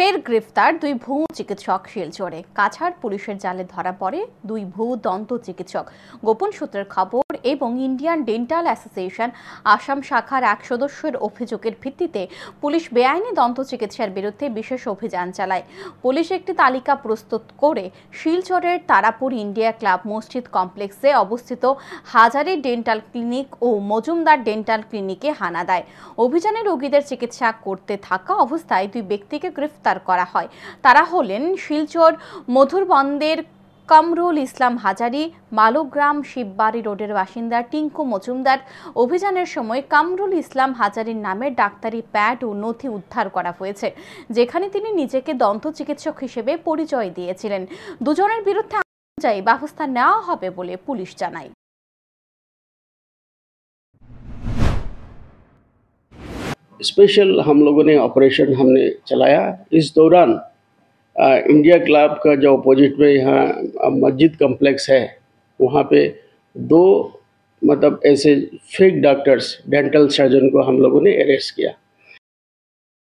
ফের গ্রেফতার দুই ভুয়ো চিকিৎসক শিলচরে। কাছাড় পুলিশের জালে ধরা পড়ে দুই ভুয়ো দন্ত চিকিৎসক। গোপন সূত্রের খবর এবং ইন্ডিয়ান ডেন্টাল অ্যাসোসিয়েশন আসাম শাখার এক সদস্যের অভিযোগের ভিত্তিতে পুলিশ বেআইনি দন্ত চিকিৎসার বিরুদ্ধে বিশেষ অভিযান চালায়। পুলিশ একটি তালিকা প্রস্তুত করে শিলচরের তারাপুর ইন্ডিয়া ক্লাব মসজিদ কমপ্লেক্সে অবস্থিত হাজারি ডেন্টাল ক্লিনিক ও মজুমদার ডেন্টাল ক্লিনিকে হানা দেয়। অভিযানে রোগীদের চিকিৎসা করতে থাকা অবস্থায় দুই ব্যক্তিকে গ্রেফতার করা হয়। তারা হলেন শিলচর মধুরবন্দের কামরুল ইসলাম হাজারি, মালোগ্রাম শিববাড়ি রোডের বাসিন্দা টিঙ্কু মজুমদার। অভিযানের সময় কামরুল ইসলাম হাজারির নামে ডাক্তারি প্যাড ও নথি উদ্ধার করা হয়েছে, যেখানে তিনি নিজেকে দন্ত চিকিৎসক হিসেবে পরিচয় দিয়েছিলেন। দুজনের বিরুদ্ধে অনুযায়ী ব্যবস্থা নেওয়া হবে বলে পুলিশ জানায়। स्पेशल हम लोगों ने ऑपरेशन हमने चलाया। इस दौरान इंडिया क्लब का जो अपोजिट में यहाँ मस्जिद कम्प्लेक्स है, वहाँ पे दो ऐसे फेक डॉक्टर्स डेंटल सर्जन को हम लोगों ने अरेस्ट किया।